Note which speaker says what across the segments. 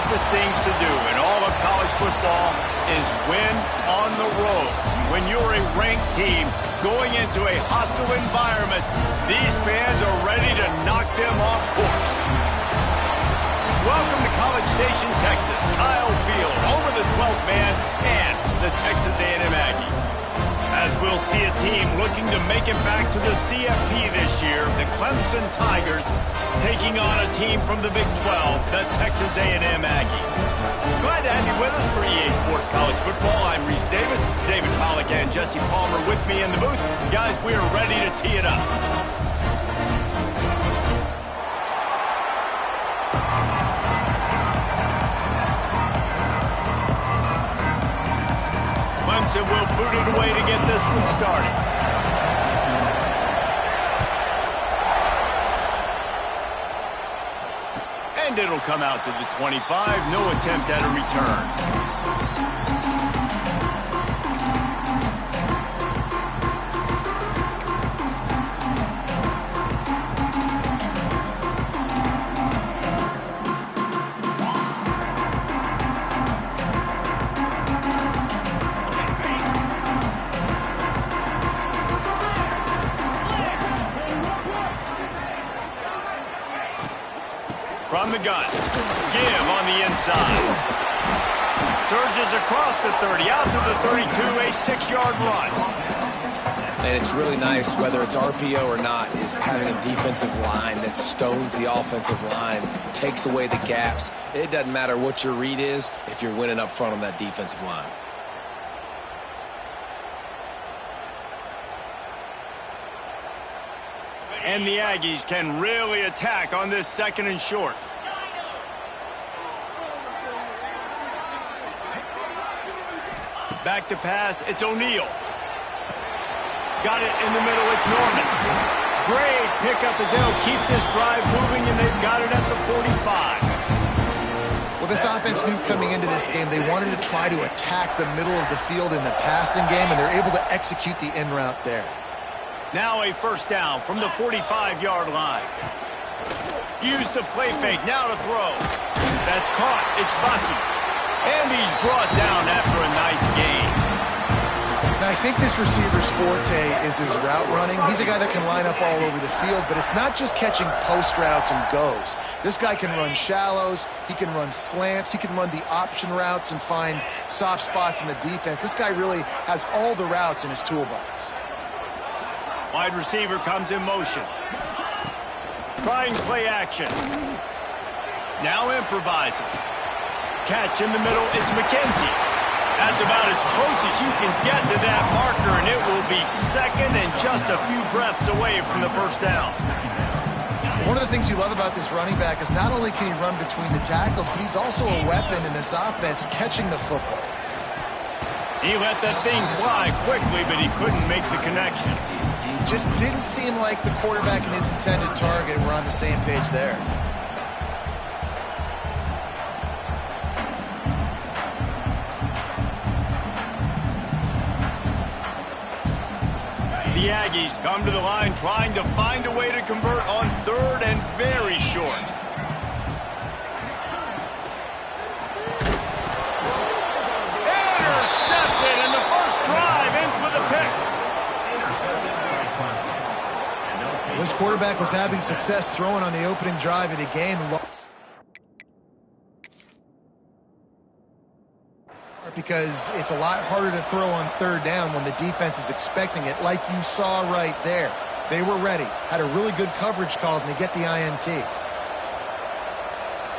Speaker 1: toughest things to do in all of college football is win on the road. When you're a ranked team going into a hostile environment, these fans are ready to knock them off course. Welcome to College Station, Texas. Kyle Field, home of the 12th man and the Texas A&M Aggies. As we'll see a team looking to make it back to the CFP this year, the Clemson Tigers taking on a team from the Big 12, the Texas A&M Aggies. Glad to have you with us for EA Sports College Football. I'm Reese Davis, David Pollack and Jesse Palmer with me in the booth. Guys, we are ready to tee it up. Clemson will boot it away to get this one started. And it'll come out to the 25. No attempt at a return. From the gun, give on the inside. Surges across the 30, out to the 32, a 6-yard run.
Speaker 2: And it's really nice, whether it's RPO or not, is having a defensive line that stones the offensive line, takes away the gaps. It doesn't matter what your read is if you're winning up front on that defensive line.
Speaker 1: And the Aggies can really attack on this 2nd and short. Back to pass, it's O'Neal. Got it in the middle, it's Norman. Great pickup as they'll keep this drive moving, and they've got it at the 45.
Speaker 3: Well, this offense knew coming into this game they wanted to try to attack the middle of the field in the passing game, and they're able to execute the in route there.
Speaker 1: Now a first down from the 45-yard line. Use the play fake, now to throw. That's caught, it's Bussey. And he's brought down after a nice gain.
Speaker 3: Now, I think this receiver's forte is his route running. He's a guy that can line up all over the field, but it's not just catching post routes and goes. This guy can run shallows, he can run slants, he can run the option routes and find soft spots in the defense. This guy really has all the routes in his toolbox.
Speaker 1: Wide receiver comes in motion. Trying play action. Now improvising. Catch in the middle, it's McKenzie. That's about as close as you can get to that marker, and it will be 2nd and just a few breaths away from the first down.
Speaker 3: One of the things you love about this running back is not only can he run between the tackles, but he's also a weapon in this offense catching the football.
Speaker 1: He let that thing fly quickly, but he couldn't make the connection.
Speaker 3: Just didn't seem like the quarterback and his intended target were on the same page there.
Speaker 1: The Aggies come to the line trying to find a way to convert on 3rd and very short. Intercepted, and the first drive ends with a pick.
Speaker 3: This quarterback was having success throwing on the opening drive of the game. Because it's a lot harder to throw on 3rd down when the defense is expecting it, like you saw right there. They were ready, had a really good coverage called, and they get the INT.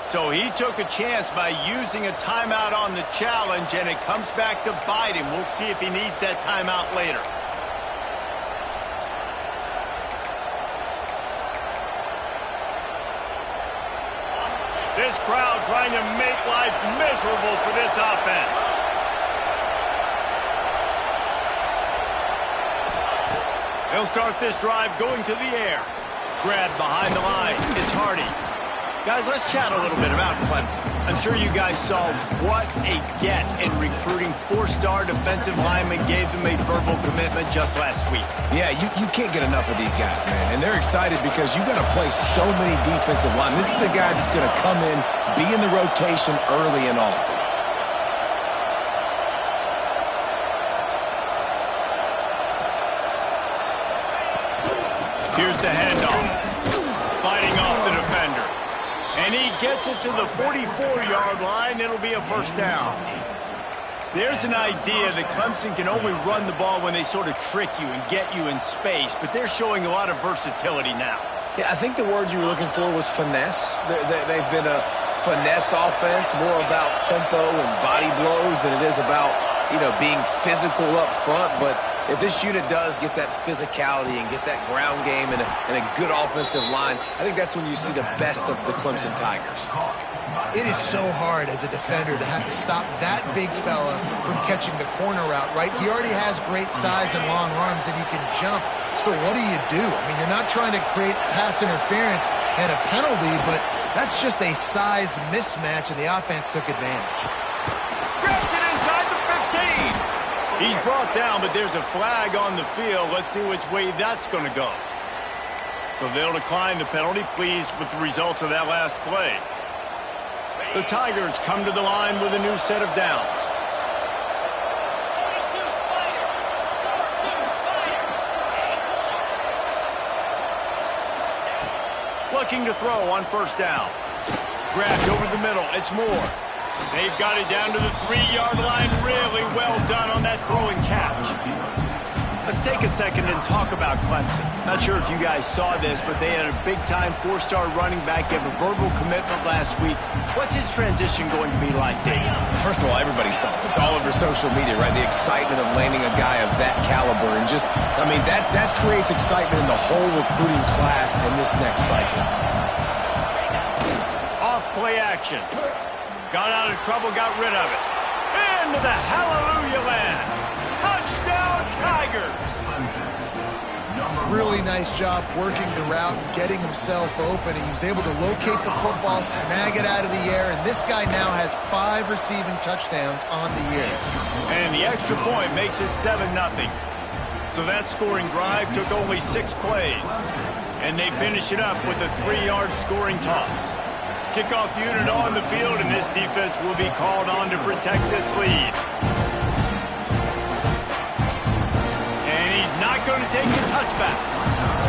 Speaker 1: So he took a chance by using a timeout on the challenge, and it comes back to bite him. We'll see if he needs that timeout later. This crowd trying to make life miserable for this offense. They'll start this drive going to the air. Grab behind the line. It's Hardy. Guys, let's chat a little bit about Clemson. I'm sure you guys saw what a get in recruiting. 4-star defensive linemen gave them a verbal commitment just last week.
Speaker 2: Yeah, you can't get enough of these guys, man. And they're excited because you've got to play so many defensive linemen. This is the guy that's going to come in, be in the rotation early and often.
Speaker 1: Here's the handoff. Fighting off the defender. And he gets it to the 44-yard line. It'll be a first down. There's an idea that Clemson can only run the ball when they sort of trick you and get you in space, but they're showing a lot of versatility now.
Speaker 2: Yeah, I think the word you were looking for was finesse. They've been a finesse offense, more about tempo and body blows than it is about, being physical up front. But if this unit does get that physicality and get that ground game and a good offensive line, I think that's when you see the best of the Clemson Tigers.
Speaker 3: It is so hard as a defender to have to stop that big fella from catching the corner route, right? He already has great size and long arms, and he can jump. So what do you do? I mean, you're not trying to create pass interference and a penalty, but that's just a size mismatch, and the offense took advantage.
Speaker 1: Grabs it inside the 15. He's brought down, but there's a flag on the field. Let's see which way that's going to go. So they'll decline the penalty, pleased with the results of that last play. The Tigers come to the line with a new set of downs. Looking to throw on first down. Grabbed over the middle. It's Moore. They've got it down to the 3-yard line. Really well done on that throw and catch. Let's take a second and talk about Clemson. Not sure if you guys saw this, but they had a big-time 4-star running back give a verbal commitment last week. What's his transition going to be like, Dave?
Speaker 2: First of all, everybody saw it. It's all over social media, right? The excitement of landing a guy of that caliber. And just, that creates excitement in the whole recruiting class in this next cycle.
Speaker 1: Off play action. Got out of trouble, got rid of it. Into the hallelujah land. Touchdown, Tigers!
Speaker 3: Really nice job working the route and getting himself open. He was able to locate the football, snag it out of the air, and this guy now has 5 receiving touchdowns on the year.
Speaker 1: And the extra point makes it 7-0. So that scoring drive took only 6 plays. And they finish it up with a 3-yard scoring toss. Kickoff unit on the field, and this defense will be called on to protect this lead. Not going to take the touchback.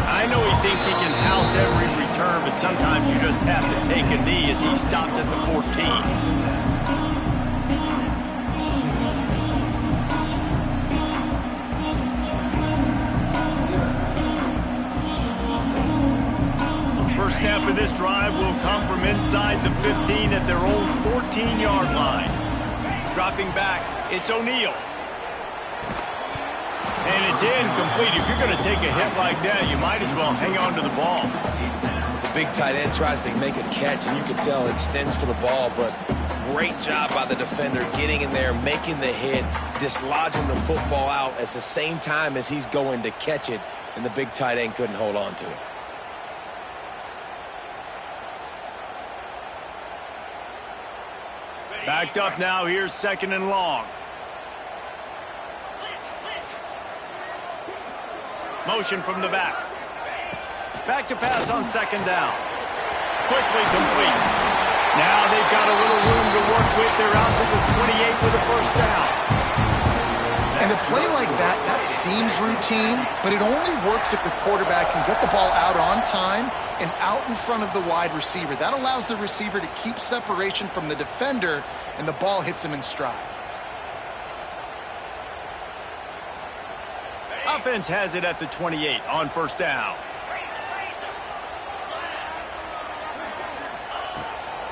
Speaker 1: I know he thinks he can house every return, but sometimes you just have to take a knee as he stopped at the 14. First snap of this drive will come from inside the 15 at their own 14-yard line. Dropping back, it's O'Neal. And it's incomplete. If you're going to take a hit like that, you might as well hang on to the ball.
Speaker 2: The big tight end tries to make a catch, and you can tell it extends for the ball, but great job by the defender getting in there, making the hit, dislodging the football out at the same time as he's going to catch it, and the big tight end couldn't hold on to it.
Speaker 1: Backed up now. Here's 2nd and long. Motion from the back. Back to pass on 2nd down. Quickly complete. Now they've got a little room to work with. They're out to the 28 with a first down.
Speaker 3: And a play like that seems routine, but it only works if the quarterback can get the ball out on time and out in front of the wide receiver. That allows the receiver to keep separation from the defender, and the ball hits him in stride.
Speaker 1: Offense has it at the 28 on first down.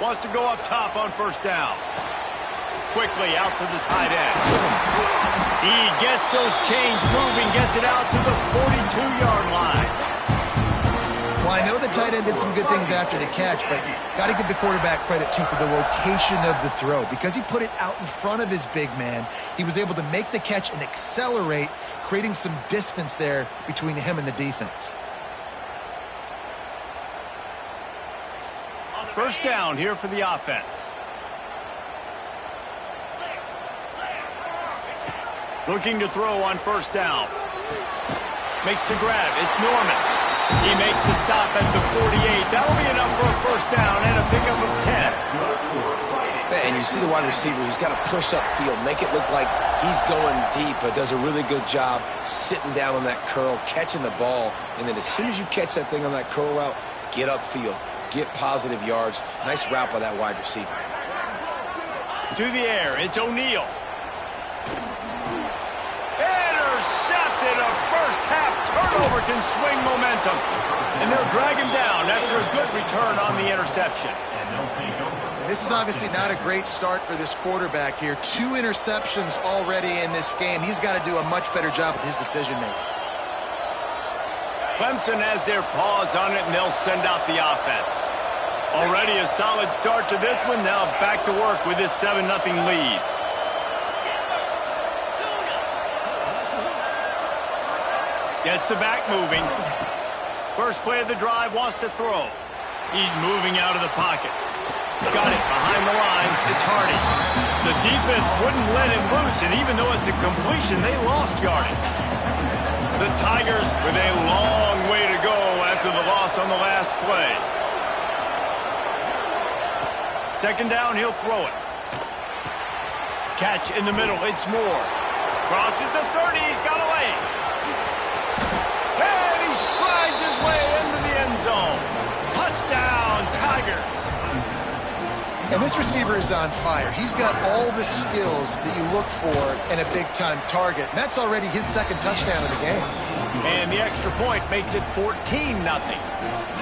Speaker 1: Wants to go up top on first down. Quickly out to the tight end. He gets those chains moving, gets it out to the 42-yard line.
Speaker 3: Well, I know the tight end did some good things after the catch, but got to give the quarterback credit, too, for the location of the throw. Because he put it out in front of his big man, he was able to make the catch and accelerate, creating some distance there between him and the defense.
Speaker 1: First down here for the offense. Looking to throw on first down. Makes the grab. It's Norman. He makes the stop at the 48. That'll be enough for a first down and a pickup of 10.
Speaker 2: And you see the wide receiver, he's got to push upfield, make it look like he's going deep, but does a really good job sitting down on that curl, catching the ball, and then as soon as you catch that thing on that curl route, get upfield, get positive yards. Nice route by that wide receiver.
Speaker 1: To the air, it's O'Neal. Intercepted. A first-half turnover can swing momentum. And they'll drag him down after a good return on the interception.
Speaker 3: This is obviously not a great start for this quarterback here. 2 interceptions already in this game. He's got to do a much better job with his decision-making.
Speaker 1: Clemson has their paws on it, and they'll send out the offense. Already a solid start to this one. Now back to work with this 7-0 lead. Gets the back moving. First play of the drive, wants to throw. He's moving out of the pocket. Got it behind the line. It's Hardy. The defense wouldn't let him loose, and even though it's a completion, they lost yardage. The Tigers with a long way to go after the loss on the last play. Second down, he'll throw it. Catch in the middle. It's Moore. Crosses the 30. He's got a lane. And he strides his way into the end zone. Touchdown, Tigers.
Speaker 3: And this receiver is on fire. He's got all the skills that you look for in a big-time target. And that's already his second touchdown of the game.
Speaker 1: And the extra point makes it 14-0.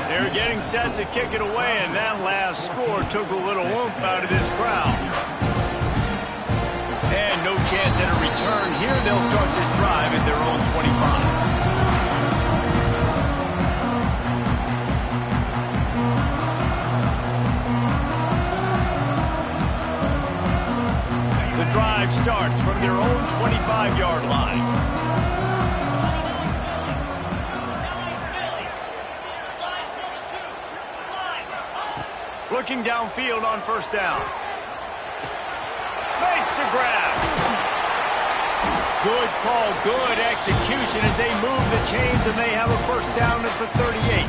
Speaker 1: They're getting set to kick it away, and that last score took a little oomph out of this crowd. And no chance at a return here. They'll start this drive at their own 25. The drive starts from their own 25-yard line. Looking downfield on first down. Makes the grab. Good call, good execution as they move the chains, and they have a first down at the 38.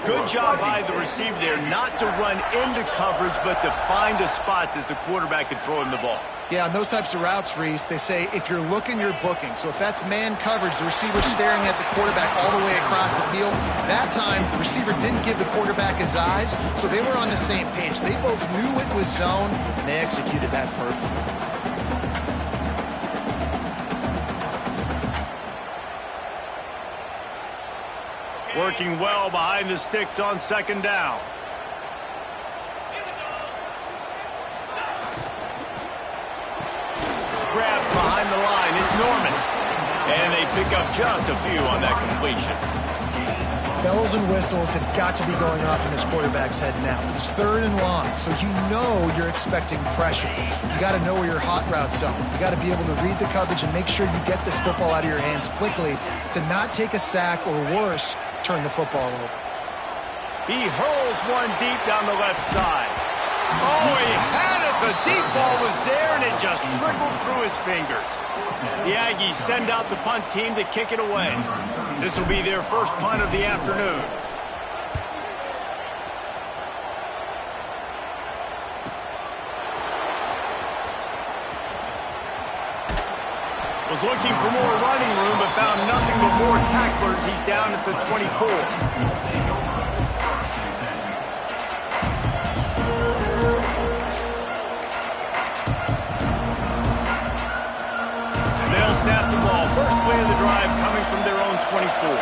Speaker 1: Good job by the receiver there, not to run into coverage, but to find a spot that the quarterback could throw him the ball.
Speaker 3: Yeah, on those types of routes, Reese, they say if you're looking, you're booking. So if that's man coverage, the receiver's staring at the quarterback all the way across the field. That time, the receiver didn't give the quarterback his eyes, so they were on the same page. They both knew it was zone, and they executed that perfectly.
Speaker 1: Working well behind the sticks on second down. Grabbed behind the line. It's Norman. And they pick up just a few on that completion.
Speaker 3: Bells and whistles have got to be going off in this quarterback's head now. It's 3rd and long, so you know you're expecting pressure. You got to know where your hot routes are. You got to be able to read the coverage and make sure you get this football out of your hands quickly to not take a sack or worse, turn the football over.
Speaker 1: He hurls one deep down the left side. Oh, he had it. The deep ball was there, and it just trickled through his fingers. The Aggies send out the punt team to kick it away. This will be their first punt of the afternoon. Was looking for more running room, but found nothing but more tacklers. He's down at the 24. Snap the ball. First play of the drive coming from their own 24.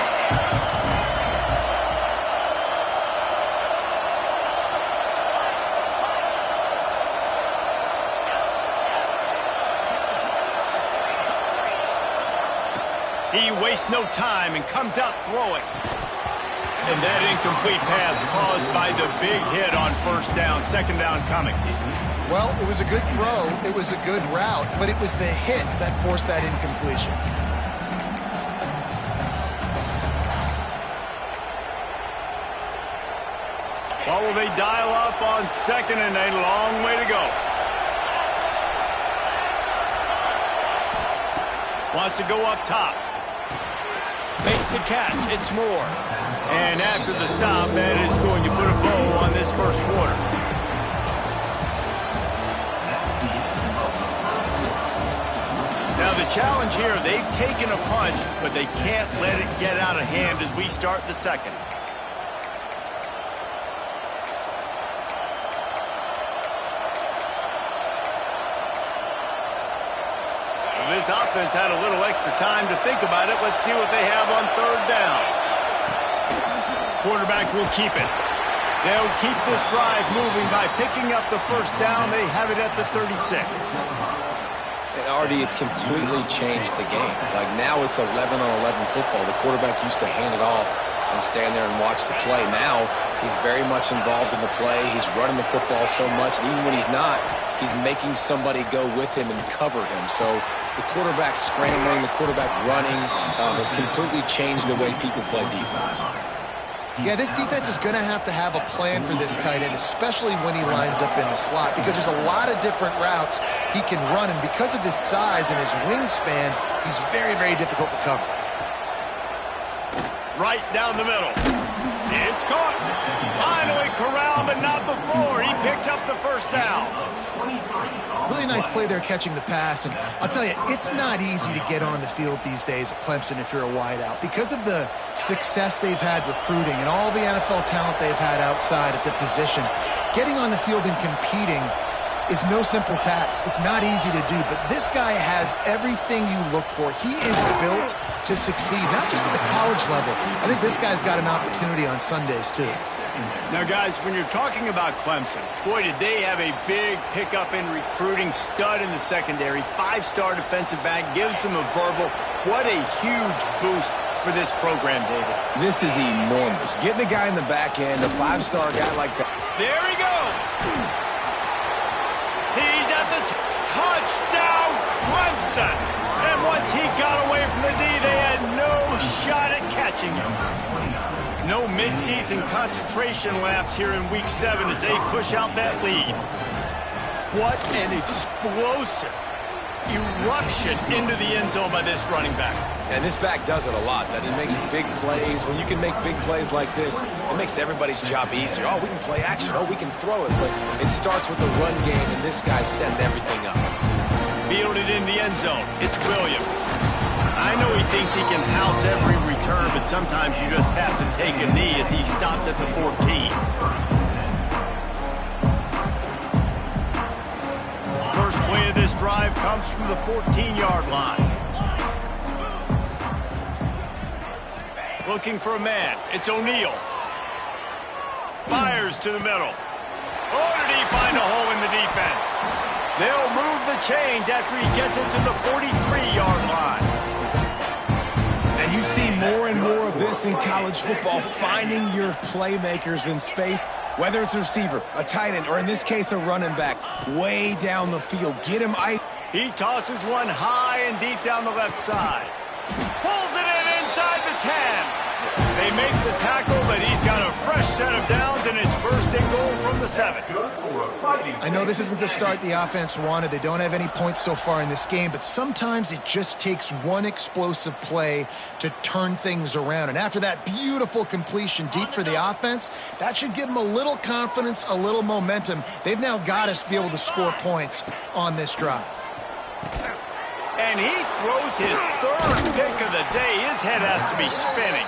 Speaker 1: He wastes no time and comes out throwing. And that incomplete pass caused by the big hit on first down. Second down coming.
Speaker 3: Well, it was a good throw, it was a good route, but it was the hit that forced that incompletion.
Speaker 1: What will they dial up on 2nd and a long way to go? Wants to go up top. Makes the catch. It's Moore. And after the stop, that is going to put a bow on this first quarter. Now the challenge here, they've taken a punch, but they can't let it get out of hand as we start the second. This offense had a little extra time to think about it. Let's see what they have on 3rd down. Quarterback will keep it. They'll keep this drive moving by picking up the first down. They have it at the 36.
Speaker 2: And Artie, it's completely changed the game. Like now it's 11-on-11 football. The quarterback used to hand it off and stand there and watch the play. Now he's very much involved in the play. He's running the football so much, and even when he's not, he's making somebody go with him and cover him. So the quarterback scrambling, the quarterback running has completely changed the way people play defense.
Speaker 3: Yeah, this defense is going to have a plan for this tight end, especially when he lines up in the slot, because there's a lot of different routes he can run, and because of his size and his wingspan, he's very, very difficult to cover.
Speaker 1: Right down the middle. It's caught. Finally corralled, but not before. He picked up the first down.
Speaker 3: Really nice play there catching the pass, and I'll tell you, it's not easy to get on the field these days at Clemson if you're a wideout. Because of the success they've had recruiting and all the NFL talent they've had outside at the position, getting on the field and competing is no simple task. It's not easy to do, but this guy has everything you look for. He is built to succeed, not just at the college level. I think this guy's got an opportunity on Sundays, too.
Speaker 1: Now, guys, when you're talking about Clemson, boy, did they have a big pickup in recruiting. Stud in the secondary, 5-star defensive back, gives them a verbal. What a huge boost for this program, David.
Speaker 2: This is enormous. Getting a guy in the back end, a 5-star guy like that.
Speaker 1: There he goes. He's at the touchdown, Clemson. And once he got away from the knee, they had no shot at catching him. No midseason concentration lapse here in Week 7 as they push out that lead. What an explosive eruption into the end zone by this running back.
Speaker 2: And this back does it a lot. That he makes big plays. When you can make big plays like this, it makes everybody's job easier. Oh, we can play action. Oh, we can throw it. But it starts with the run game, and this guy's setting everything up.
Speaker 1: Fielded in the end zone. It's Williams. I know he thinks he can house every return, but sometimes you just have to take a knee as he stopped at the 14. First play of this drive comes from the 14-yard line. Looking for a man. It's O'Neal. Fires to the middle. Oh, did he find a hole in the defense? They'll move the chains after he gets it to the 43-yard line.
Speaker 2: And you see more and more of this in college football, finding your playmakers in space, whether it's a receiver, a tight end, or in this case, a running back, way down the field. Get him.
Speaker 1: He tosses one high and deep down the left side. Pulls it in inside the 10. They make the tackle, but he's got a fresh set of downs, and it's first and goal from the 7.
Speaker 3: I know this isn't the start the offense wanted. They don't have any points so far in this game, but sometimes it just takes one explosive play to turn things around. And after that beautiful completion deep for the offense, that should give them a little confidence, a little momentum. They've now got to be able to score points on this drive.
Speaker 1: And he throws his 3rd pick of the day. His head has to be spinning.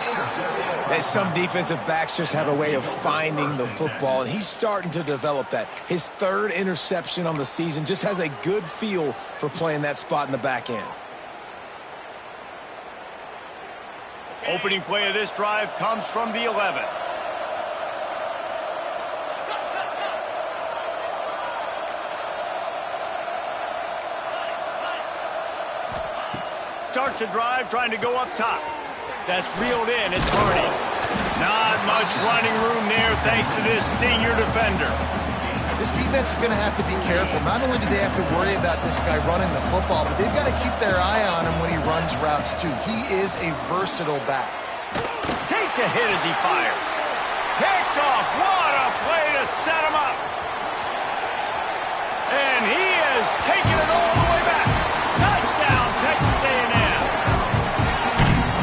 Speaker 2: And some defensive backs just have a way of finding the football, and he's starting to develop that. His 3rd interception on the season, just has a good feel for playing that spot in the back end.
Speaker 1: Opening play of this drive comes from the 11. Starts a drive trying to go up top. That's reeled in. It's Hardy. Not much running room there thanks to this senior defender.
Speaker 3: This defense is going to have to be careful. Not only do they have to worry about this guy running the football, but they've got to keep their eye on him when he runs routes too. He is a versatile back.
Speaker 1: Takes a hit as he fires. Picked off. What a play set him up. And he is taking it all the way back. Touchdown, Texas A&M.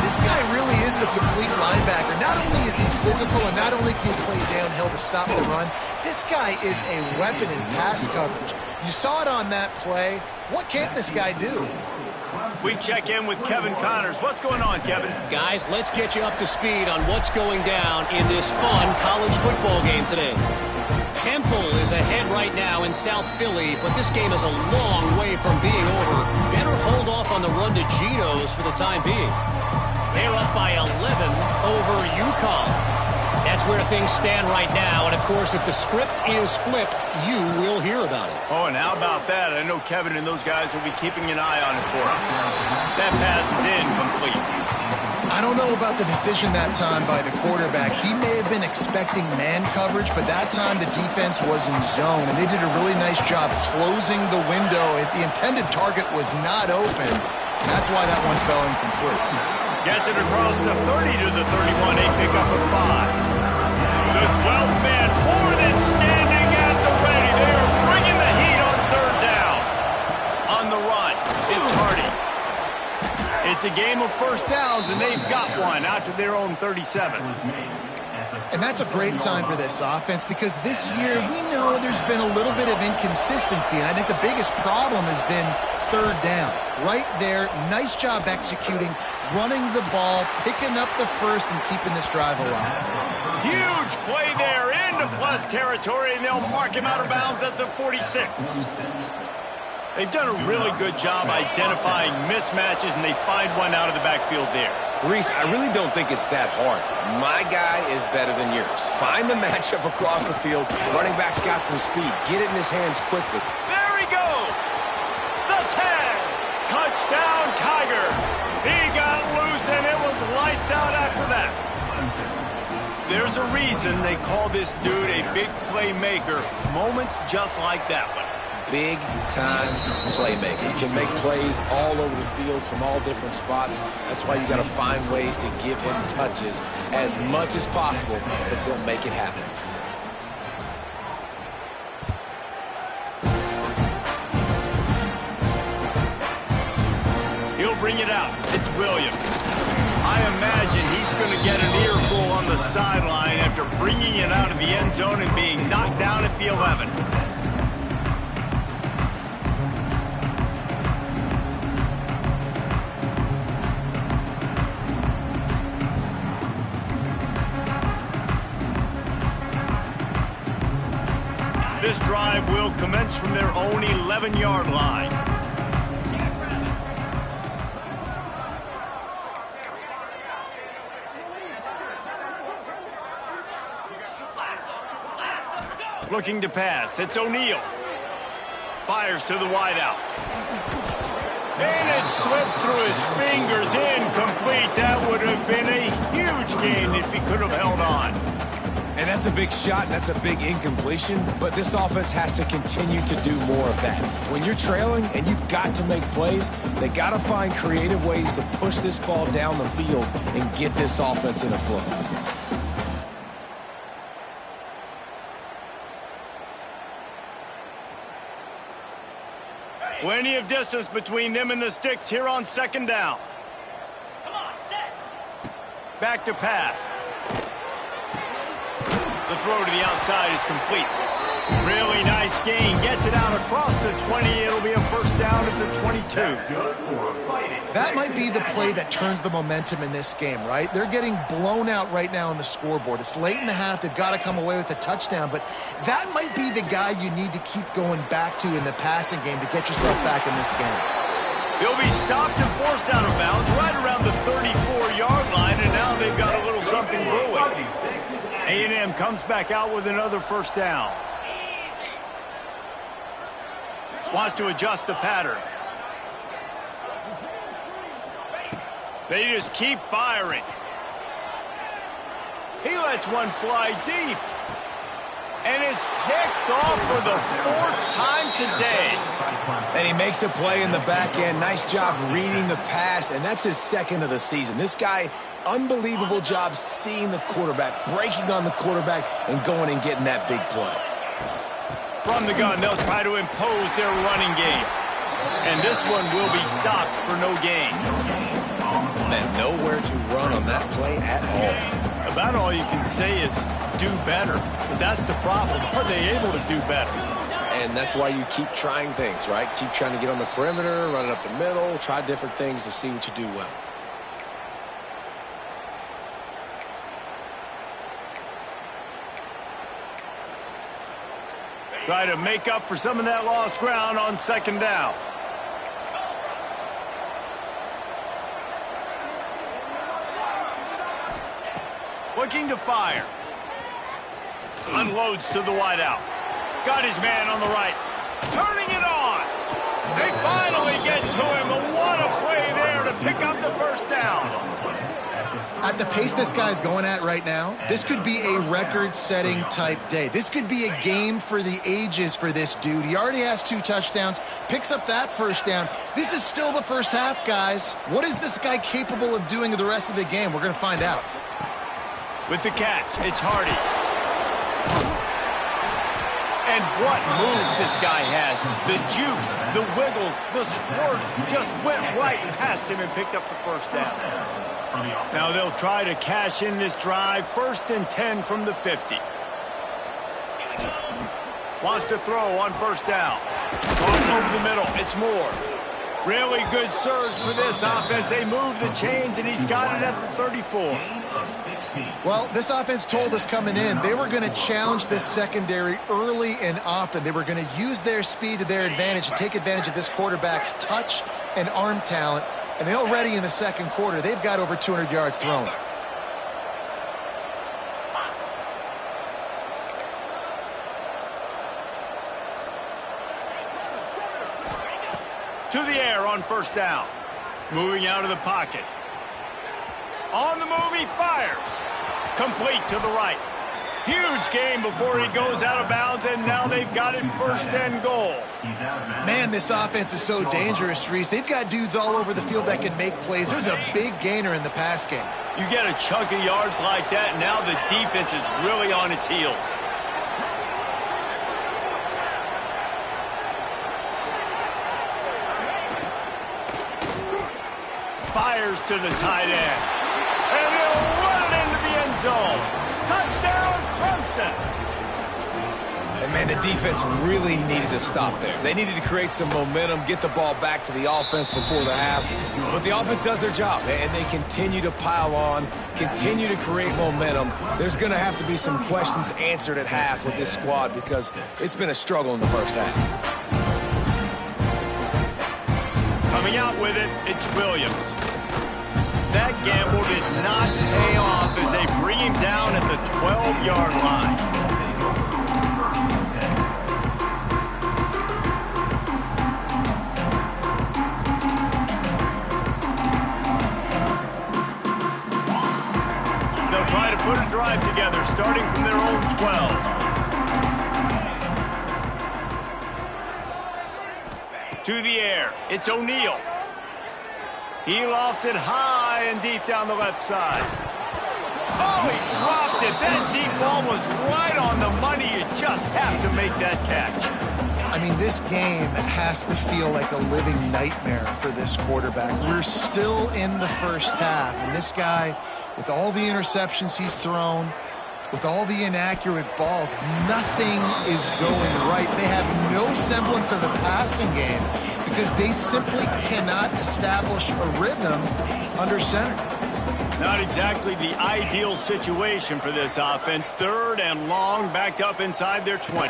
Speaker 3: This guy really is the complete linebacker. Not only is he physical and not only can he play downhill to stop the run, this guy is a weapon in pass coverage. You saw it on that play. What can't this guy do?
Speaker 1: We check in with Kevin Connors. What's going on, Kevin?
Speaker 4: Guys, let's get you up to speed on what's going down in this fun college football game today. Temple is ahead right now in South Philly, but this game is a long way from being over. Better hold off on the run to Geno's for the time being. They're up by 11 over UConn. That's where things stand right now, and of course, if the script is flipped, you will hear about it.
Speaker 1: Oh, and how about that? I know Kevin and those guys will be keeping an eye on it for us. That pass is incomplete.
Speaker 3: I don't know about the decision that time by the quarterback. He may have been expecting man coverage, but that time the defense was in zone, and they did a really nice job closing the window. The intended target was not open. That's why that one fell incomplete.
Speaker 1: Gets it across the 30 to the 31. A pickup of 5. The 12th man more than standing at the ready. They are bringing the heat on third down. On the run, it's Hardy. It's a game of first downs, and they've got one out to their own 37.
Speaker 3: And that's a great sign for this offense because this year we know there's been a little bit of inconsistency, and I think the biggest problem has been third down. Right there, nice job executing, running the ball, picking up the first, and keeping this drive alive.
Speaker 1: Huge play there into plus territory, and they'll mark him out of bounds at the 46. They've done a really good job identifying mismatches, and they find one out of the backfield there.
Speaker 2: Reese, I really don't think it's that hard. My guy is better than yours. Find the matchup across the field. Running back's got some speed. Get it in his hands quickly.
Speaker 1: There he goes. The 10. Touchdown, Tigers. He got loose, and it was lights out after that. There's a reason they call this dude a big playmaker. Moments just like that one.
Speaker 2: Big-time playmaker. He can make plays all over the field from all different spots. That's why you got to find ways to give him touches as much as possible because he'll make it happen.
Speaker 1: He'll bring it out. It's Williams. I imagine he's going to get an earful on the sideline after bringing it out of the end zone and being knocked down at the 11. This drive will commence from their own 11-yard line. Looking to pass. It's O'Neal. Fires to the wideout. And it slips through his fingers. Incomplete. That would have been a huge gain if he could have held on.
Speaker 2: And that's a big shot, and that's a big incompletion, but this offense has to continue to do more of that. When you're trailing and you've got to make plays, they got to find creative ways to push this ball down the field and get this offense in a flow.
Speaker 1: Plenty of distance between them and the sticks here on second down. Back to pass. The throw to the outside is complete. Really nice gain. Gets it out across the 20. It'll be a first down at the 22.
Speaker 3: That might be the play that turns the momentum in this game, right? They're getting blown out right now on the scoreboard. It's late in the half. They've got to come away with a touchdown, but that might be the guy you need to keep going back to in the passing game to get yourself back in this game.
Speaker 1: They'll be stopped and forced out of bounds right around the 34-yard line, and now they've got a little something brewing. A&M comes back out with another first down. Wants to adjust the pattern. They just keep firing. He lets one fly deep. And it's picked off for the 4th time today.
Speaker 2: And he makes a play in the back end. Nice job reading the pass, and that's his second of the season. This guy unbelievable job seeing the quarterback, breaking on the quarterback, and going and getting that big play.
Speaker 1: From the gun, they'll try to impose their running game. And this one will be stopped for no gain.
Speaker 2: And nowhere to run on that play at all.
Speaker 1: About all you can say is do better. But that's the problem. Are they able to do better?
Speaker 2: And that's why you keep trying things, right? Keep trying to get on the perimeter, run it up the middle, try different things to see what you do well.
Speaker 1: Try to make up for some of that lost ground on second down. Looking to fire. Unloads to the wideout. Got his man on the right. Turning it on. They finally get to him. And what a play there to pick up the first down.
Speaker 3: At the pace this guy's going at right now, this could be a record-setting type day. This could be a game for the ages for this dude. He already has 2 touchdowns, picks up that first down. This is still the first half, guys. What is this guy capable of doing the rest of the game? We're going to find out.
Speaker 1: With the catch, it's Hardy. And what moves this guy has. The jukes, the wiggles, the squirts just went right past him and picked up the first down. Now they'll try to cash in this drive. 1st and 10 from the 50. Wants to throw on first down. Over the middle, it's Moore. Really good surge for this offense. They move the chains, and he's got it at the 34.
Speaker 3: Well, this offense told us coming in they were going to challenge this secondary early and often. They were going to use their speed to their advantage and take advantage of this quarterback's touch and arm talent. And already in the second quarter, they've got over 200 yards thrown.
Speaker 1: To the air on first down. Moving out of the pocket. On the move, he fires. Complete to the right. Huge game before he goes out of bounds, and now they've got it 1st and goal.
Speaker 3: Man, this offense is so dangerous, Reese. They've got dudes all over the field that can make plays. There's a big gainer in the pass game.
Speaker 1: You get a chunk of yards like that, and now the defense is really on its heels. Fires to the tight end. And he'll run it into the end zone. Touchdown, Clemson.
Speaker 2: And, man, the defense really needed to stop there. They needed to create some momentum, get the ball back to the offense before the half. But the offense does their job, and they continue to pile on, continue to create momentum. There's going to have to be some questions answered at half with this squad because it's been a struggle in the first half.
Speaker 1: Coming out with it, it's Williams. That gamble did not pay off as they bring him down at the 12-yard line. They'll try to put a drive together, starting from their own 12. To the air, it's O'Neal. He lofts it high and deep down the left side. Oh, he dropped it. That deep ball was right on the money. You just have to make that catch.
Speaker 3: I mean, this game has to feel like a living nightmare for this quarterback. We're still in the first half, and this guy, with all the interceptions he's thrown, with all the inaccurate balls, nothing is going right. They have no semblance of the passing game because they simply cannot establish a rhythm under center.
Speaker 1: Not exactly the ideal situation for this offense. 3rd and long, backed up inside their 20.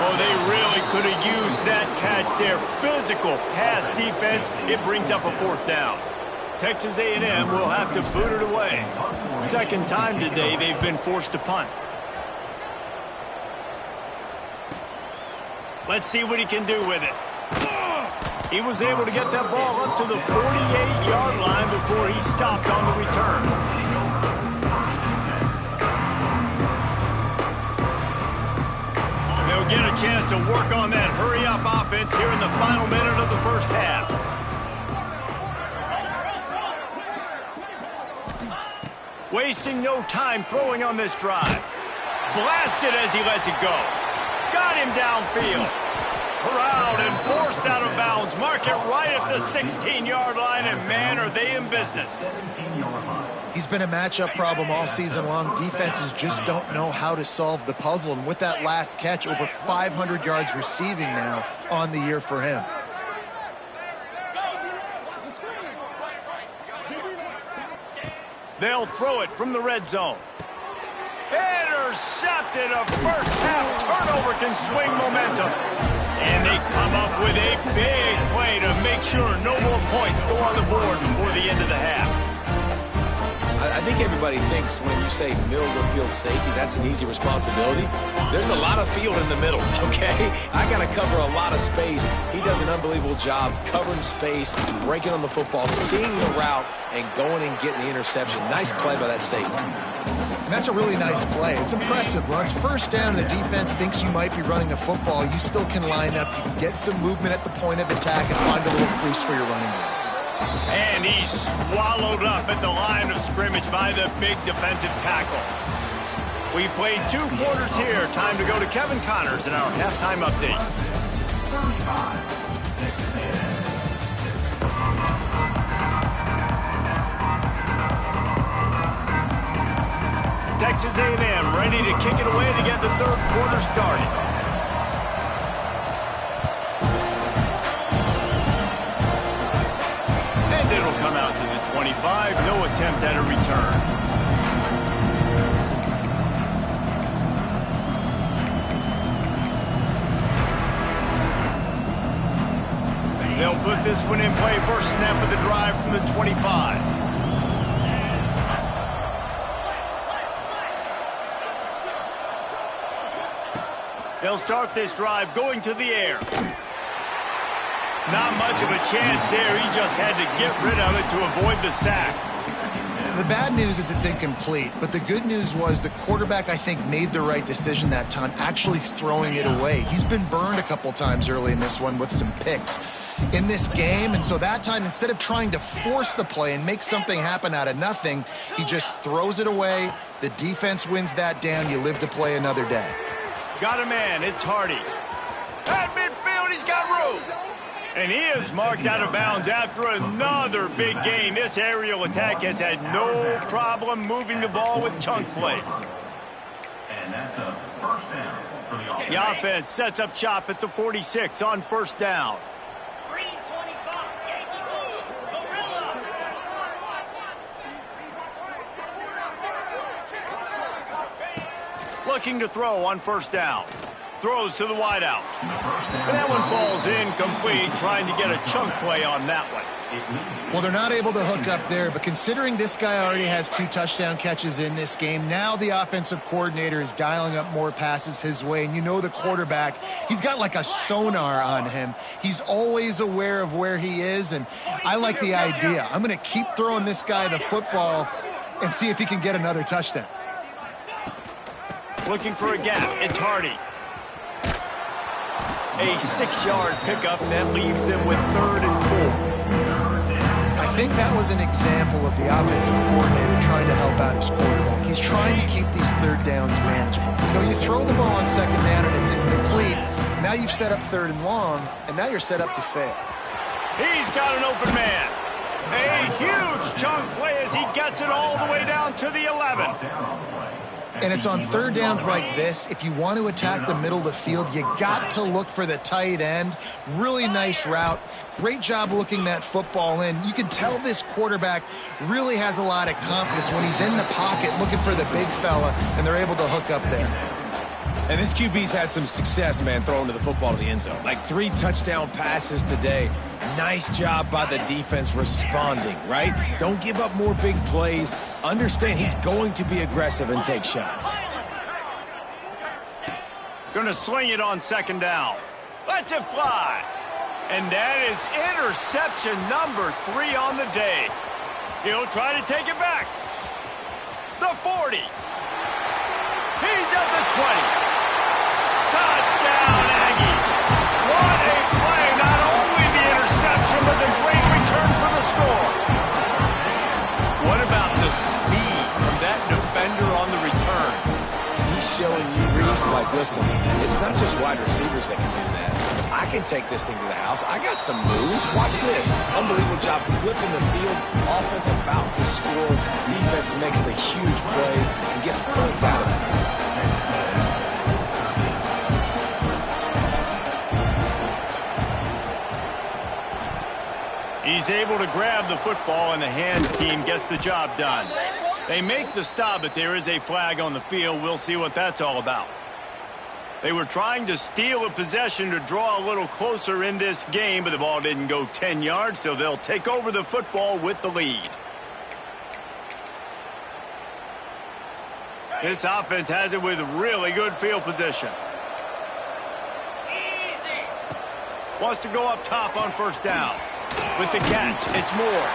Speaker 1: Oh, they really could have used that catch. Their physical pass defense, it brings up a 4th down. Texas A&M will have to boot it away. 2nd time today they've been forced to punt. Let's see what he can do with it. He was able to get that ball up to the 48-yard line before he stopped on the return. They'll get a chance to work on that hurry-up offense here in the final minute of the first half. Wasting no time throwing on this drive. Blasted as he lets it go. Got him downfield. Corralled and forced out of bounds. Mark it right at the 16-yard line, and man, are they in business.
Speaker 3: He's been a matchup problem all season long. Defenses just don't know how to solve the puzzle, and with that last catch, over 500 yards receiving now on the year for him.
Speaker 1: They'll throw it from the red zone. Intercepted. A first half turnover can swing momentum. And they come up with a big play to make sure no more points go on the board before the end of the half.
Speaker 2: I think everybody thinks when you say middle of the field safety, that's an easy responsibility. There's a lot of field in the middle, okay? I got to cover a lot of space. He does an unbelievable job covering space, breaking on the football, seeing the route, and going and getting the interception. Nice play by that safety.
Speaker 3: And that's a really nice play. It's impressive. When it's first down and the defense thinks you might be running the football, you still can line up. You can get some movement at the point of attack and find a little crease for your running back.
Speaker 1: And he's swallowed up at the line of scrimmage by the big defensive tackle. We played 2 quarters here. Time to go to Kevin Connors in our halftime update. Texas A&M ready to kick it away to get the third quarter started. It'll come out to the 25. No attempt at a return. They'll put this one in play. First snap of the drive from the 25. They'll start this drive going to the air. Not much of a chance there. He just had to get rid of it to avoid the sack.
Speaker 3: The bad news is it's incomplete, but the good news was the quarterback, I think, made the right decision that time, actually throwing it away. He's been burned a couple times early in this one with some picks in this game, and so that time, instead of trying to force the play and make something happen out of nothing, he just throws it away. The defense wins that down. You live to play another day.
Speaker 1: Got a man. It's Hardy. At midfield, he's got room. And he is marked out of bounds after another big gain. This aerial attack has had no problem moving the ball with chunk plays.
Speaker 5: And that's a first down for the offense.
Speaker 1: The offense sets up shop at the 46 on first down. Looking to throw on first down. Throws to the wideout. And that one falls incomplete, trying to get a chunk play on that one.
Speaker 3: Well, they're not able to hook up there, but considering this guy already has 2 touchdown catches in this game, now the offensive coordinator is dialing up more passes his way, and you know the quarterback, he's got like a sonar on him. He's always aware of where he is, and I like the idea. I'm going to keep throwing this guy the football and see if he can get another touchdown.
Speaker 1: Looking for a gap. It's Hardy. A 6-yard pickup, and that leaves them with 3rd and 4.
Speaker 3: I think that was an example of the offensive coordinator trying to help out his quarterback. He's trying to keep these third downs manageable. You know, you throw the ball on second down and it's incomplete. Now you've set up 3rd and long, and now you're set up to fail.
Speaker 1: He's got an open man. A huge chunk play as he gets it all the way down to the 11.
Speaker 3: And it's on third downs like this. If you want to attack the middle of the field, you got to look for the tight end. Really nice route. Great job looking that football in. You can tell this quarterback really has a lot of confidence when he's in the pocket looking for the big fella, and they're able to hook up there.
Speaker 2: And this QB's had some success, man, throwing to the football to the end zone. Like 3 touchdown passes today. Nice job by the defense responding, right? Don't give up more big plays. Understand he's going to be aggressive and take shots.
Speaker 1: Gonna swing it on second down. Lets it fly. And that is interception number 3 on the day. He'll try to take it back. The 40. He's at the 20. Touchdown, Aggie. What a play. Not only the interception, but the great return for the score. What about the speed from
Speaker 2: Listen, it's not just wide receivers that can do that. I can take this thing to the house. I got some moves. Watch this. Unbelievable job flipping the field. Offense about to score. Defense makes the huge plays and gets points out of it.
Speaker 1: He's able to grab the football, and the hands team gets the job done. They make the stop, but there is a flag on the field. We'll see what that's all about. They were trying to steal a possession to draw a little closer in this game, but the ball didn't go 10 yards, so they'll take over the football with the lead. This offense has it with really good field position. Wants to go up top on first down. With the catch, it's Moore.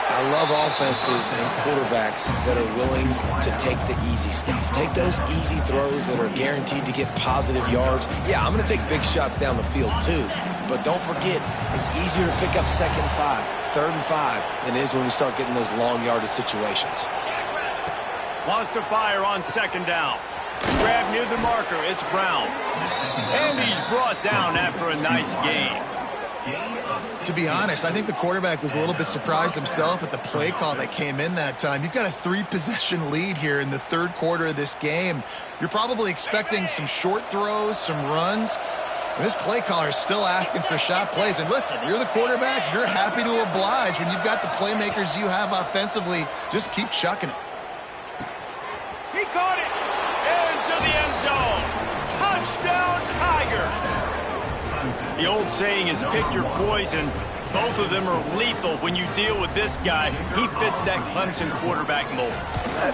Speaker 2: I love offenses and quarterbacks that are willing to take the easy stuff. Take those easy throws that are guaranteed to get positive yards. Yeah, I'm going to take big shots down the field too. But don't forget, it's easier to pick up 2nd and 5, 3rd and 5 than it is when we start getting those long yardage situations.
Speaker 1: Wants to fire on 2nd down. Grab near the marker, it's Brown. And he's brought down after a nice game.
Speaker 3: To be honest, I think the quarterback was a little bit surprised himself at the play call that came in that time. You've got a 3-possession lead here in the 3rd quarter of this game. You're probably expecting some short throws, some runs. And this play caller is still asking for shot plays. And listen, you're the quarterback. You're happy to oblige. When you've got the playmakers you have offensively, just keep chucking it.
Speaker 1: He caught it into the end zone. Touchdown, Tiger. The old saying is pick your poison. Both of them are lethal when you deal with this guy. He fits that Clemson quarterback mold.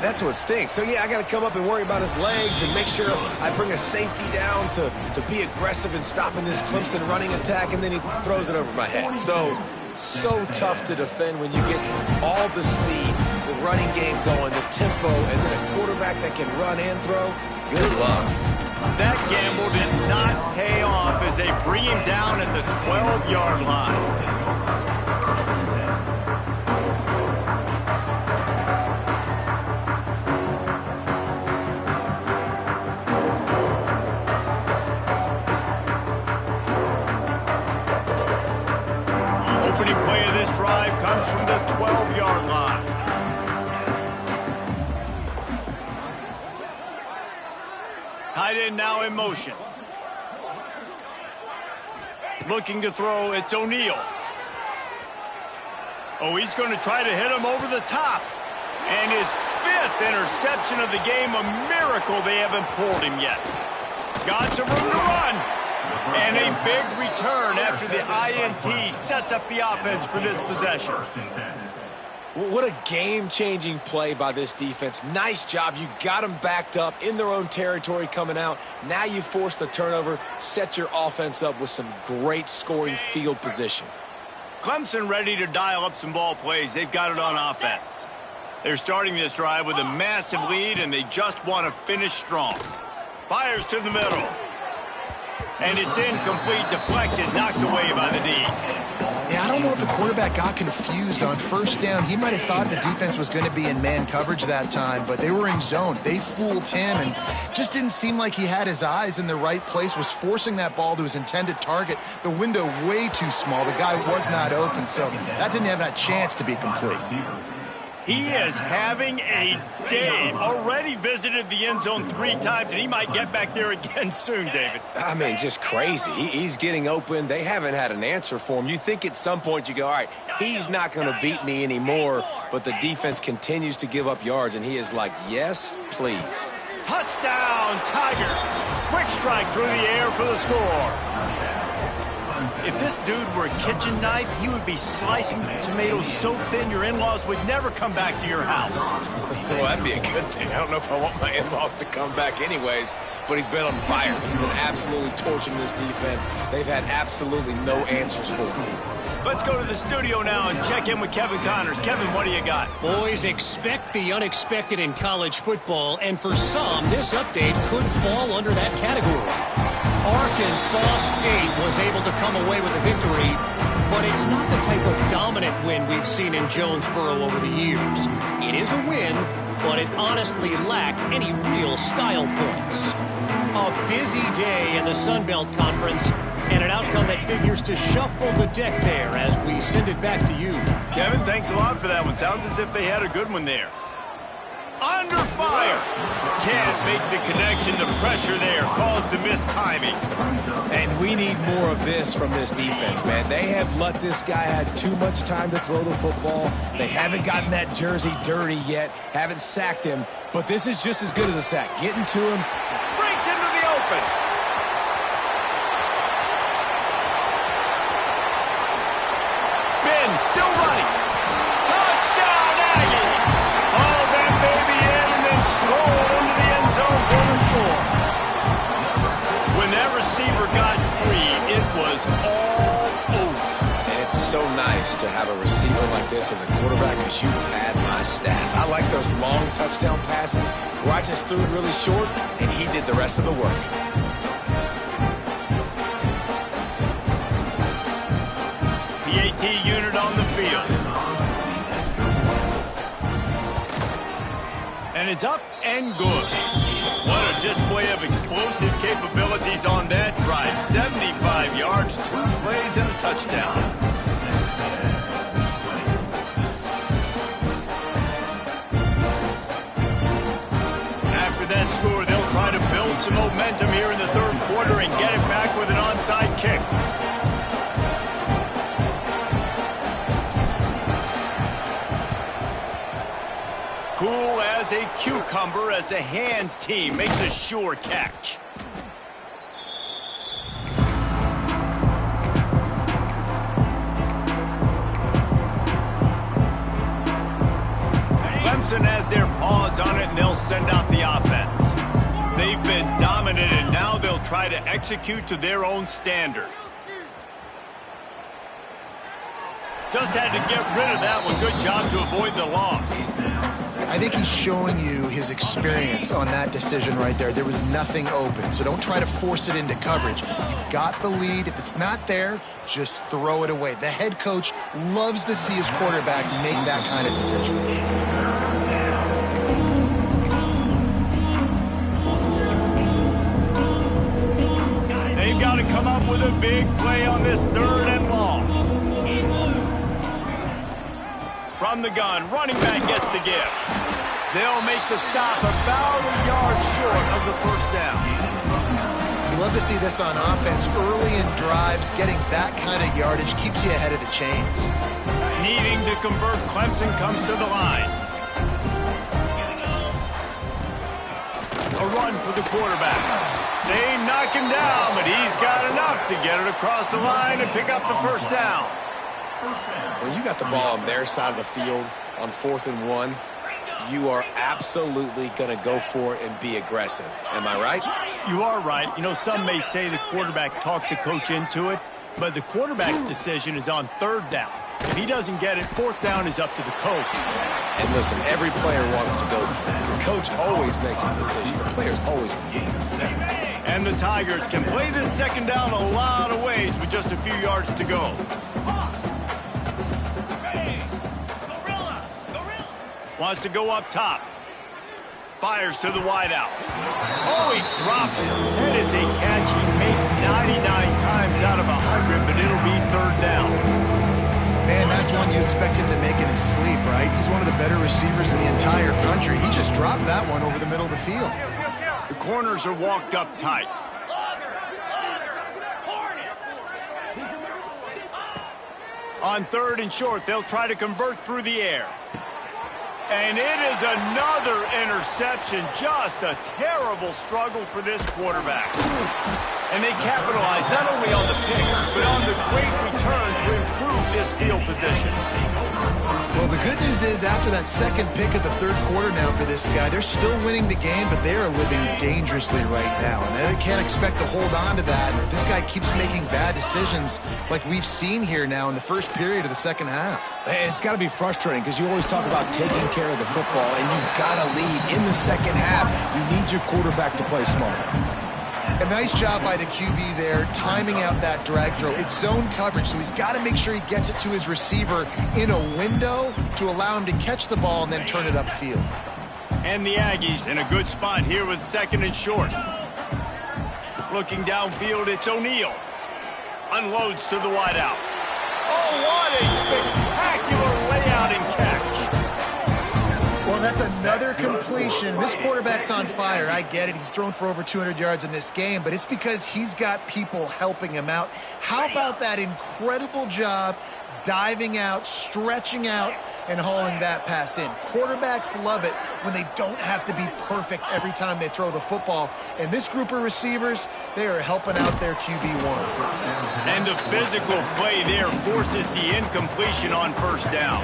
Speaker 2: That's what stinks. So, yeah, I got to come up and worry about his legs and make sure I bring a safety down to be aggressive in stopping this Clemson running attack, and then he throws it over my head. So tough to defend when you get all the speed, the running game going, the tempo, and then a quarterback that can run and throw. Good luck.
Speaker 1: That gamble did not pay off as they bring him down at the 12-yard line. Opening play of this drive comes from the 12-yard line. Tight end now in motion. Looking to throw, it's O'Neal. Oh, he's going to try to hit him over the top. And his 5th interception of the game, a miracle they haven't pulled him yet. Got some room to run. And a big return after the INT sets up the offense for this possession.
Speaker 2: What a game-changing play by this defense. Nice job. You got them backed up in their own territory coming out. Now you force the turnover, set your offense up with some great scoring field position.
Speaker 1: Clemson ready to dial up some ball plays. They've got it on offense. They're starting this drive with a massive lead, and they just want to finish strong. Fires to the middle. And it's incomplete, deflected, knocked away by the D.
Speaker 3: Yeah, I don't know if the quarterback got confused on first down. He might have thought the defense was going to be in man coverage that time, but they were in zone. They fooled him and just didn't seem like he had his eyes in the right place, was forcing that ball to his intended target. The window way too small. The guy was not open, so that didn't have that chance to be complete.
Speaker 1: He is having a day. Already visited the end zone 3 times, and he might get back there again soon, David.
Speaker 2: I mean, just crazy. He's getting open. They haven't had an answer for him. You think at some point you go, all right, he's not going to beat me anymore, but the defense continues to give up yards, and he is like, yes, please.
Speaker 1: Touchdown, Tigers. Quick strike through the air for the score. If this dude were a kitchen knife, he would be slicing tomatoes so thin your in-laws would never come back to your house.
Speaker 2: Well, that'd be a good thing. I don't know if I want my in-laws to come back anyways, but he's been on fire. He's been absolutely torching this defense. They've had absolutely no answers for him.
Speaker 1: Let's go to the studio now and check in with Kevin Connors. Kevin, what do you got?
Speaker 4: Boys, expect the unexpected in college football, and for some, this update could fall under that category. Arkansas State was able to come away with a victory, but it's not the type of dominant win we've seen in Jonesboro over the years. It is a win, but it honestly lacked any real style points. A busy day in the Sun Belt Conference, and an outcome that figures to shuffle the deck there as we send it back to you.
Speaker 1: Kevin, thanks a lot for that one. Sounds as if they had a good one there. Under fire. Can't make the connection. The pressure there caused the missed timing.
Speaker 2: And we need more of this from this defense, man. They have let this guy have too much time to throw the football. They haven't gotten that jersey dirty yet, haven't sacked him, but this is just as good as a sack. Getting to him.
Speaker 1: Breaks into the open. Spin, still running. Touchdown, Aggie. All that baby in and then stroll into the end zone for the score. When that receiver got free, it was all over.
Speaker 2: And it's so nice to have a receiver like this as a quarterback because you pad my stats. I like those long touchdown passes where I just threw it really short and he did the rest of the work.
Speaker 1: PAT unit on the field. And it's up and good. What a display of explosive capabilities on that drive. 75 yards, 2 plays, and a touchdown. After that score, they'll try to build some momentum here in the third quarter and get it back with an onside kick. Cool as a cucumber as the hands team makes a sure catch. Clemson has their paws on it and they'll send out the offense. They've been dominant and now they'll try to execute to their own standard. Just had to get rid of that one. Good job to avoid the loss.
Speaker 3: I think he's showing you his experience on that decision right there. There was nothing open, so don't try to force it into coverage. You've got the lead. If it's not there, just throw it away. The head coach loves to see his quarterback make that kind of decision.
Speaker 1: They've got to come up with a big play on this 3rd and long. From the gun, running back gets to give. They'll make the stop about a yard short of the first down.
Speaker 3: You love to see this on offense. Early in drives, getting that kind of yardage keeps you ahead of the chains.
Speaker 1: Needing to convert, Clemson comes to the line. A run for the quarterback. They knock him down, but he's got enough to get it across the line and pick up the first down.
Speaker 2: When you got the ball on their side of the field on 4th and 1, you are absolutely going to go for it and be aggressive. Am I right?
Speaker 1: You are right. You know, some may say the quarterback talked the coach into it, but the quarterback's decision is on 3rd down. If he doesn't get it, 4th down is up to the coach.
Speaker 2: And listen, every player wants to go for it. The coach always makes the decision. The players always win.
Speaker 1: And the Tigers can play this 2nd down a lot of ways with just a few yards to go. Wants to go up top. Fires to the wideout. Oh, he drops it. That is a catch he makes 99 times out of 100, but it'll be 3rd down.
Speaker 3: Man, that's one you expect him to make in his sleep, right? He's one of the better receivers in the entire country. He just dropped that one over the middle of the field.
Speaker 1: The corners are walked up tight. On 3rd and short, they'll try to convert through the air. And it is another interception. Just a terrible struggle for this quarterback. And they capitalize not only on the pick, but on the great return to improve this field position.
Speaker 3: Well, the good news is after that 2nd pick of the 3rd quarter now for this guy, they're still winning the game, but they are living dangerously right now. And they can't expect to hold on to that. If this guy keeps making bad decisions like we've seen here now in the first period of the 2nd half.
Speaker 2: It's got to be frustrating because you always talk about taking care of the football, and you've got to lead in the 2nd half. You need your quarterback to play smarter.
Speaker 3: A nice job by the QB there, timing out that drag throw. It's zone coverage, so he's got to make sure he gets it to his receiver in a window to allow him to catch the ball and then turn it upfield.
Speaker 1: And the Aggies in a good spot here with 2nd and short. Looking downfield, it's O'Neal. Unloads to the wideout. Oh, what a spectacular layout and catch.
Speaker 3: Well, that's another completion. This quarterback's on fire. I get it. He's thrown for over 200 yards in this game, but it's because he's got people helping him out. How about that incredible job diving out, stretching out, and hauling that pass in? Quarterbacks love it when they don't have to be perfect every time they throw the football. And this group of receivers, they are helping out their QB1.
Speaker 1: And the physical play there forces the incompletion on first down.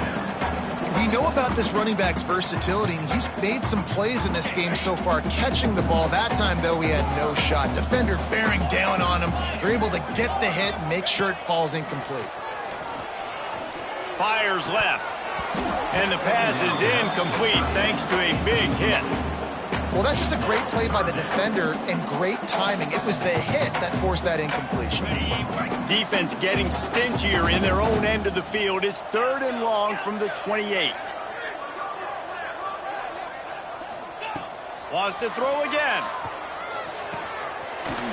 Speaker 3: We know about this running back's versatility, and he's made some plays in this game so far catching the ball. That time, though, he had no shot. Defender bearing down on him. They're able to get the hit and make sure it falls incomplete.
Speaker 1: Fires left. And the pass is incomplete thanks to a big hit.
Speaker 3: Well, that's just a great play by the defender and great timing. It was the hit that forced that incompletion.
Speaker 1: Defense getting stingier in their own end of the field. It's 3rd and long from the 28. Wants to throw again.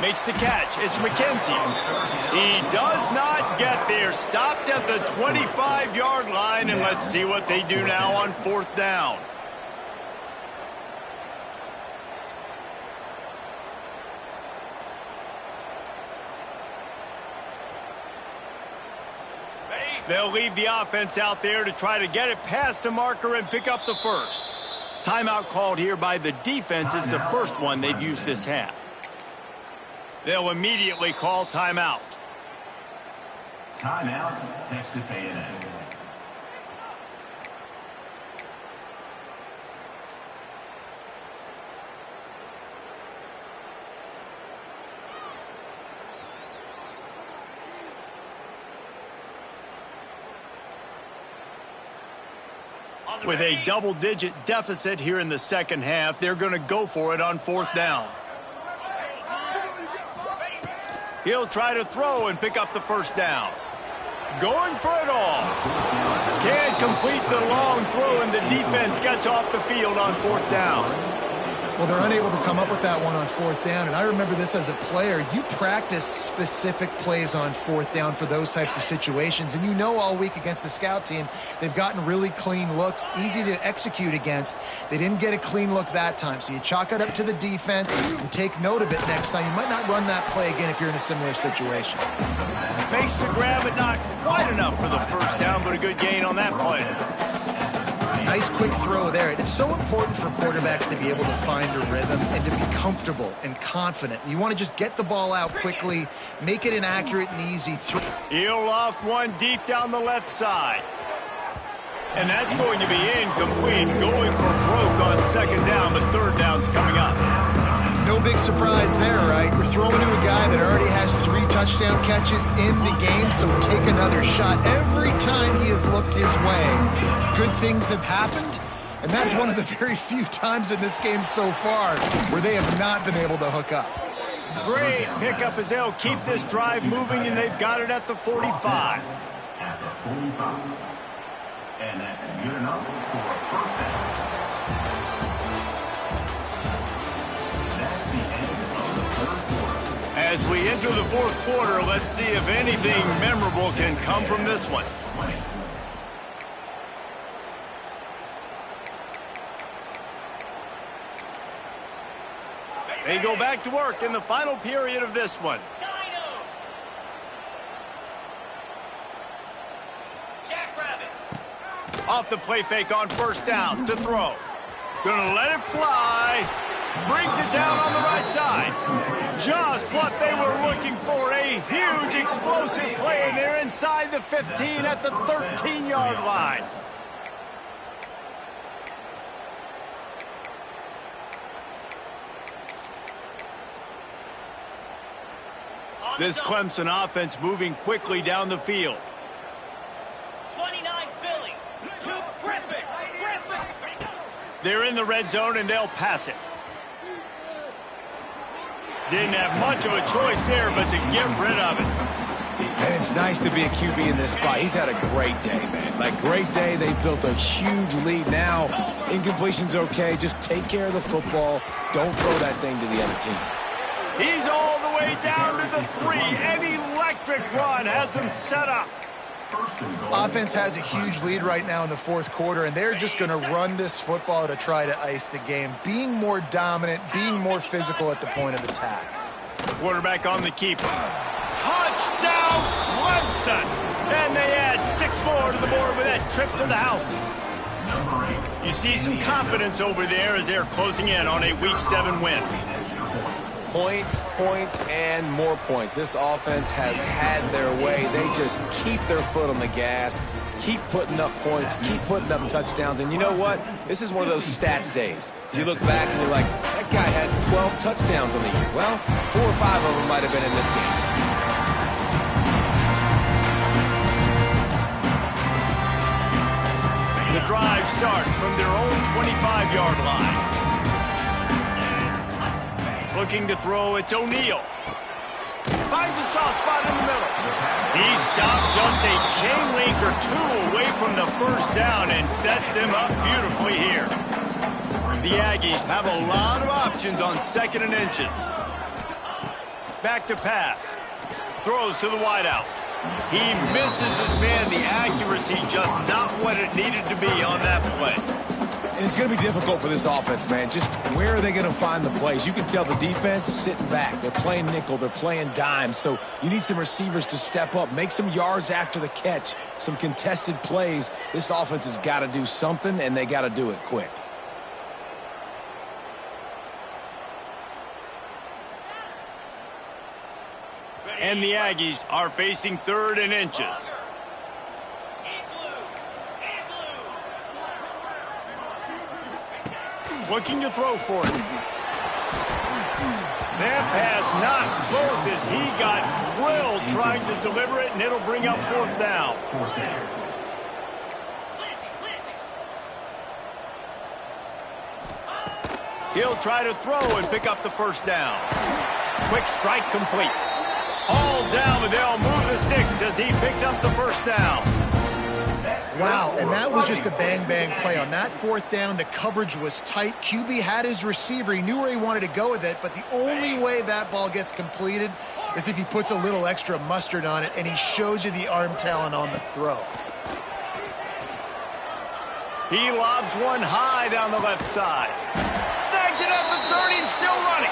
Speaker 1: Makes the catch. It's McKenzie. He does not get there. Stopped at the 25-yard line, and let's see what they do now on 4th down. They'll leave the offense out there to try to get it past the marker and pick up the first. Timeout called here by the defense. It's the first one they've used this half. They'll immediately call timeout.
Speaker 5: Timeout, Texas A&M.
Speaker 1: With a double-digit deficit here in the second half, they're going to go for it on 4th down. He'll try to throw and pick up the first down. Going for it all. Can't complete the long throw, and the defense gets off the field on 4th down.
Speaker 3: Well, they're unable to come up with that one on 4th down, and I remember this as a player. You practice specific plays on 4th down for those types of situations, and you know all week against the scout team, they've gotten really clean looks, easy to execute against. They didn't get a clean look that time, so you chalk it up to the defense and take note of it next time. You might not run that play again if you're in a similar situation.
Speaker 1: Makes the grab, but not quite enough for the first down, but a good gain on that play.
Speaker 3: Nice quick throw there. It's so important for quarterbacks to be able to find a rhythm and to be comfortable and confident. You want to just get the ball out quickly, make it an accurate and easy throw.
Speaker 1: He'll loft one deep down the left side. And that's going to be incomplete. Going for broke on 2nd down, but 3rd down's coming up.
Speaker 3: No big surprise there, right? We're throwing to a guy that already has 3 touchdown catches in the game, so take another shot. Every time he has looked his way, good things have happened, and that's one of the very few times in this game so far where they have not been able to hook up.
Speaker 1: Great pickup as they'll keep this drive moving, and they've got it at the 45.
Speaker 5: At the 45. And that's good enough for a first down.
Speaker 1: As we enter the 4th quarter, let's see if anything memorable can come from this one. They go back to work in the final period of this one. Off the play fake on 1st down to throw. Gonna let it fly. Brings it down on the right side. Just what they were looking for. A huge explosive play, and they're inside the 15 at the 13-yard line. This Clemson offense moving quickly down the field.
Speaker 6: 29 Philly to Griffin.
Speaker 1: They're in the red zone, and they'll pass it. Didn't have much of a choice there, but to get rid of it.
Speaker 2: And it's nice to be a QB in this spot. He's had a great day, man. Like, great day. They built a huge lead. Now, incompletion's okay. Just take care of the football. Don't throw that thing to the other team.
Speaker 1: He's all the way down to the 3. An electric run has him set up.
Speaker 3: Offense has a huge lead right now in the fourth quarter, and they're just going to run this football to try to ice the game, being more dominant, being more physical at the point of attack.
Speaker 1: Quarterback on the keeper. Touchdown, Clemson! And they add 6 more to the board with that trip to the house. You see some confidence over there as they're closing in on a Week 7 win.
Speaker 2: Points, points, and more points. This offense has had their way. They just keep their foot on the gas, keep putting up points, keep putting up touchdowns. And you know what? This is one of those stats days. You look back and you're like, that guy had 12 touchdowns on the year. Well, 4 or 5 of them might have been in this game.
Speaker 1: The drive starts from their own 25-yard line. Looking to throw, it's O'Neal. Finds a soft spot in the middle. He stopped just a chain link or 2 away from the first down and sets them up beautifully here. The Aggies have a lot of options on 2nd and inches. Back to pass. Throws to the wideout. He misses his man. The accuracy just not what it needed to be on that play.
Speaker 2: And it's going to be difficult for this offense, man. Just where are they going to find the plays? You can tell the defense sitting back. They're playing nickel. They're playing dime. So you need some receivers to step up, make some yards after the catch, some contested plays. This offense has got to do something, and they got to do it quick.
Speaker 1: And the Aggies are facing 3rd and inches. Looking to throw for it. That pass not close as he got drilled trying to deliver it, and it'll bring up 4th down. He'll try to throw and pick up the 1st down. Quick strike complete. All down, but they'll move the sticks as he picks up the 1st down.
Speaker 3: Wow, and that was just a bang-bang play. On that 4th down, the coverage was tight. QB had his receiver. He knew where he wanted to go with it, but the only way that ball gets completed is if he puts a little extra mustard on it, and he shows you the arm talent on the throw.
Speaker 1: He lobs one high down the left side. Snags it at the 30 and still running.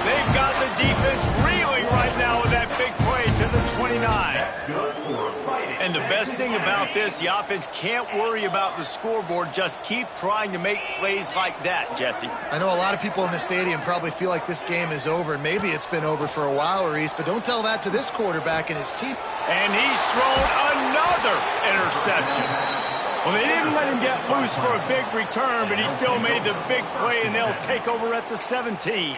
Speaker 1: They've got the defense reeling right now with that big play to the 29. And the best thing about this, the offense can't worry about the scoreboard. Just keep trying to make plays like that, Jesse.
Speaker 3: I know a lot of people in the stadium probably feel like this game is over. Maybe it's been over for a while, Reese, but don't tell that to this quarterback and his team.
Speaker 1: And he's thrown another interception. Well, they didn't let him get loose for a big return, but he still made the big play, and they'll take over at the 17.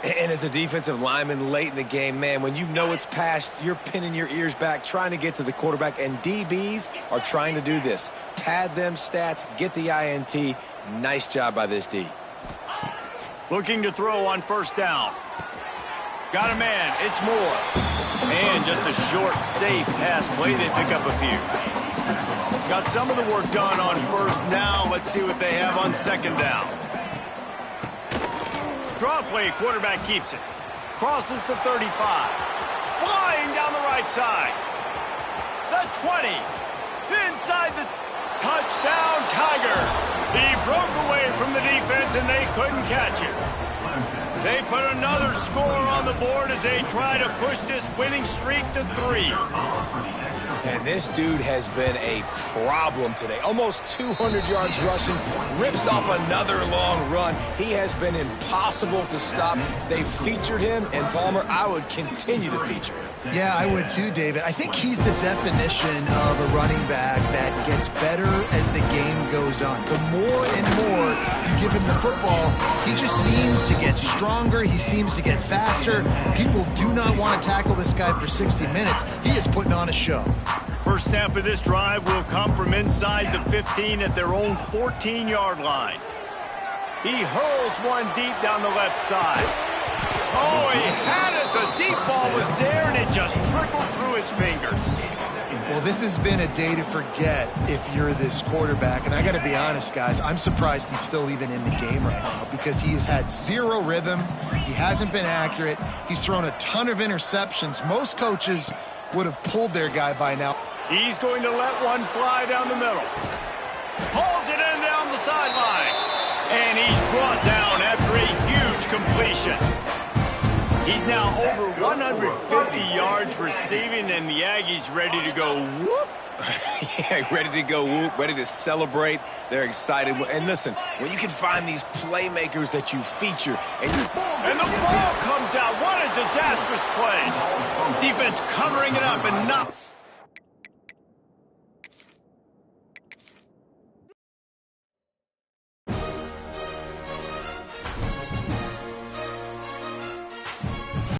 Speaker 2: And as a defensive lineman late in the game, man, when you know it's past, you're pinning your ears back, trying to get to the quarterback, and DBs are trying to do this. Pad them stats, get the INT. Nice job by this D.
Speaker 1: Looking to throw on 1st down. Got a man. It's Moore. And just a short, safe pass play. They pick up a few. Got some of the work done on 1st down. Let's see what they have on 2nd down. Draw play, quarterback keeps it. Crosses the 35. Flying down the right side. The 20. Inside the touchdown, Tigers. He broke away from the defense and they couldn't catch it. They put another score on the board as they try to push this winning streak to 3.
Speaker 2: And this dude has been a problem today. Almost 200 yards rushing, rips off another long run. He has been impossible to stop. They've featured him, and Palmer, I would continue to feature him.
Speaker 3: Yeah, I would too, David. I think he's the definition of a running back that gets better as the game goes on. The more and more you give him the football, he just seems to get stronger. He seems to get faster. People do not want to tackle this guy for 60 minutes. He is putting on a show.
Speaker 1: First snap of this drive will come from inside the 15 at their own 14-yard line. He hurls one deep down the left side. Oh, he had it. The deep ball was there, and it just trickled through his fingers.
Speaker 3: Well, this has been a day to forget if you're this quarterback. And I got to be honest, guys, I'm surprised he's still even in the game right now because he has had zero rhythm. He hasn't been accurate. He's thrown a ton of interceptions. Most coaches would have pulled their guy by now.
Speaker 1: He's going to let one fly down the middle. Pulls it in down the sideline. And he's brought down after a huge completion. He's now over 150 yards receiving, and the Aggies ready to go whoop.
Speaker 2: Yeah, ready to go whoop, ready to celebrate. They're excited. And listen, when you can find these playmakers that you feature
Speaker 1: and the ball comes out. What a disastrous play. Defense covering it up and not...